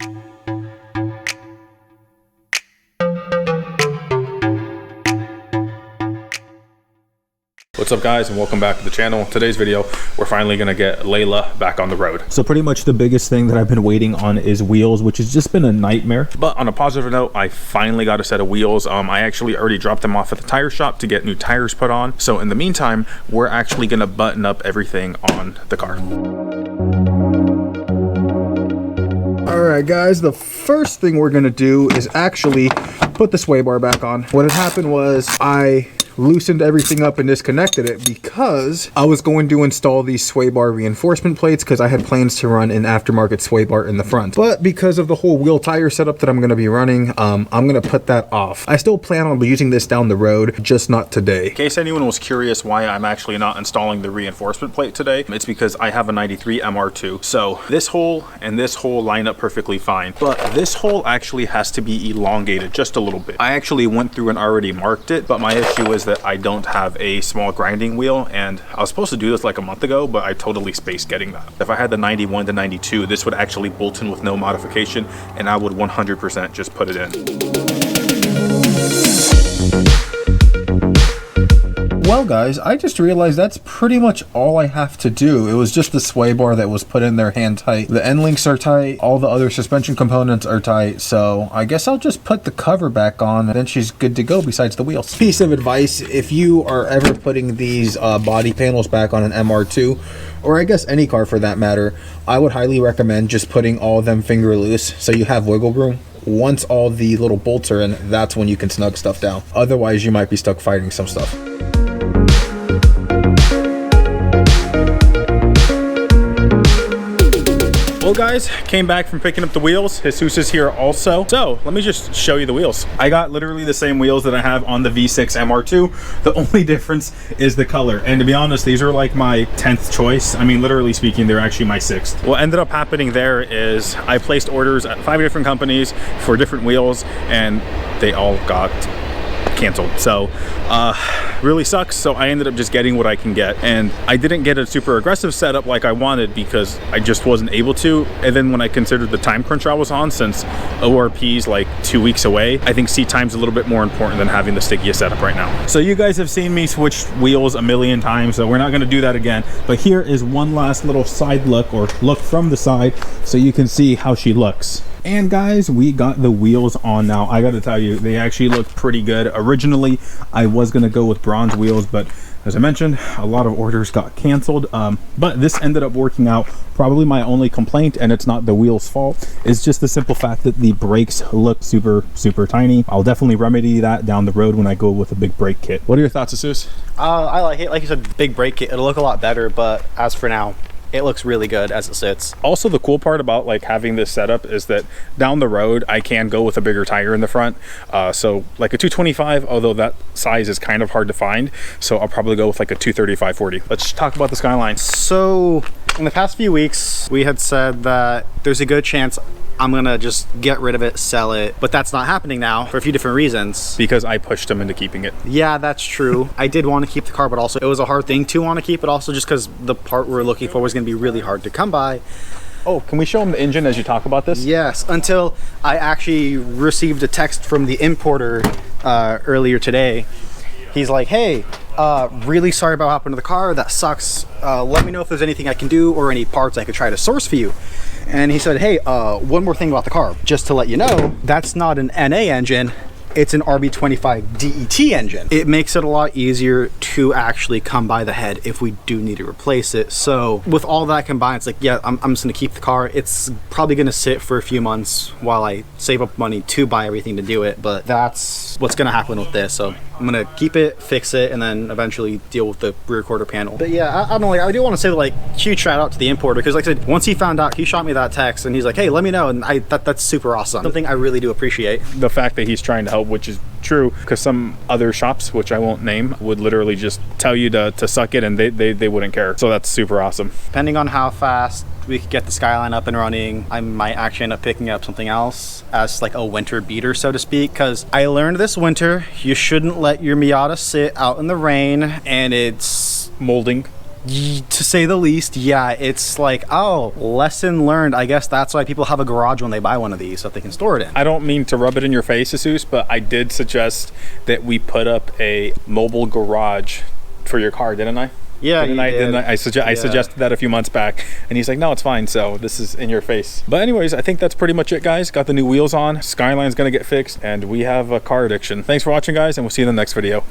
What's up guys, and welcome back to the channel. Today's video, we're finally gonna get Layla back on the road. So pretty much the biggest thing that I've been waiting on is wheels, which has just been a nightmare. But on a positive note, I finally got a set of wheels. I actually already dropped them off at the tire shop to get new tires put on. So in the meantime, we're actually gonna button up everything on the car. All right guys, the first thing we're gonna do is actually put the sway bar back on. What had happened was I loosened everything up and disconnected it because I was going to install these sway bar reinforcement plates because I had plans to run an aftermarket sway bar in the front. But because of the whole wheel tire setup that I'm going to be running, I'm going to put that off. I still plan on using this down the road, just not today. In case anyone was curious why I'm actually not installing the reinforcement plate today, it's because I have a 93 MR2. So this hole and this hole line up perfectly fine, but this hole actually has to be elongated just a little bit. I actually went through and already marked it, but my issue is that I don't have a small grinding wheel, and I was supposed to do this like a month ago, but I totally spaced getting that. If I had the 91 to 92, this would actually bolt in with no modification, and I would 100% just put it in. Well guys, I just realized that's pretty much all I have to do. It was just the sway bar that was put in there hand tight. The end links are tight, all the other suspension components are tight, so I guess I'll just put the cover back on and then she's good to go besides the wheels. Piece of advice, if you are ever putting these body panels back on an MR2, or I guess any car for that matter, I would highly recommend just putting all of them finger loose so you have wiggle room. Once all the little bolts are in, that's when you can snug stuff down. Otherwise, you might be stuck fighting some stuff. Well guys, came back from picking up the wheels. Jesus is here also. So let me just show you the wheels. I got literally the same wheels that I have on the V6 MR2. The only difference is the color. And to be honest, these are like my 10th choice. I mean, literally speaking, they're actually my 6th. What ended up happening there is I placed orders at 5 different companies for different wheels and they all got canceled. So really sucks. So I ended up just getting what I can get, and I didn't get a super aggressive setup like I wanted because I just wasn't able to. And then when I considered the time crunch I was on, since ORP's like 2 weeks away, I think seat time's a little bit more important than having the stickiest setup right now. So you guys have seen me switch wheels a million times, so we're not going to do that again. But here is one last little side look, or look from the side, so you can see how she looks. And guys, we got the wheels on now. I got to tell you, they actually look pretty good. Originally, I was going to go with bronze wheels, but as I mentioned, a lot of orders got canceled. But this ended up working out. Probably my only complaint, and it's not the wheels' fault, is just the simple fact that the brakes look super tiny. I'll definitely remedy that down the road when I go with a big brake kit. What are your thoughts, Jesus? I like it. Like you said, big brake kit. It'll look a lot better, but as for now, it looks really good as it sits. Also, the cool part about like having this setup is that down the road I can go with a bigger tire in the front. So like a 225, although that size is kind of hard to find, so I'll probably go with like a 235/40. Let's talk about the Skyline. So in the past few weeks, we had said that there's a good chance I'm gonna just get rid of it, sell it, but that's not happening now for a few different reasons. Because I pushed him into keeping it. Yeah, that's true. I did want to keep the car, but also it was a hard thing to want to keep it, also just because the part we're looking for was gonna be really hard to come by. Oh, can we show him the engine as you talk about this? Yes, until I actually received a text from the importer earlier today. He's like, hey, really sorry about what happened to the car. That sucks. Let me know if there's anything I can do or any parts I could try to source for you. And he said, hey, one more thing about the car. Just to let you know, that's not an NA engine. It's an RB25 DET engine. It makes it a lot easier to actually come by the head if we do need to replace it. So with all that combined, it's like, yeah, I'm just gonna keep the car. It's probably gonna sit for a few months while I save up money to buy everything to do it, but that's what's gonna happen with this. So I'm gonna keep it, fix it, and then eventually deal with the rear quarter panel. But yeah, I don't know, like, I do want to say, like, huge shout out to the importer, because like I said, once he found out, he shot me that text and he's like, hey, let me know, and that's super awesome. Something I really do appreciate. The fact that he's trying to help, which is true, because some other shops, which I won't name, would literally just tell you to suck it and they wouldn't care. So that's super awesome. Depending on how fast we could get the Skyline up and running, I might actually end up picking up something else as like a winter beater, so to speak, because I learned this winter you shouldn't let your Miata sit out in the rain and it's molding. To say the least, yeah. It's like, oh, lesson learned. I guess that's why people have a garage when they buy one of these, so that they can store it in. I don't mean to rub it in your face, Jesus, but I did suggest that we put up a mobile garage for your car, didn't I? Yeah, Didn't I suggested that a few months back, and he's like, no, it's fine, so this is in your face. But anyways, I think that's pretty much it, guys. Got the new wheels on, Skyline's gonna get fixed, and we have a car addiction. Thanks for watching, guys, and we'll see you in the next video.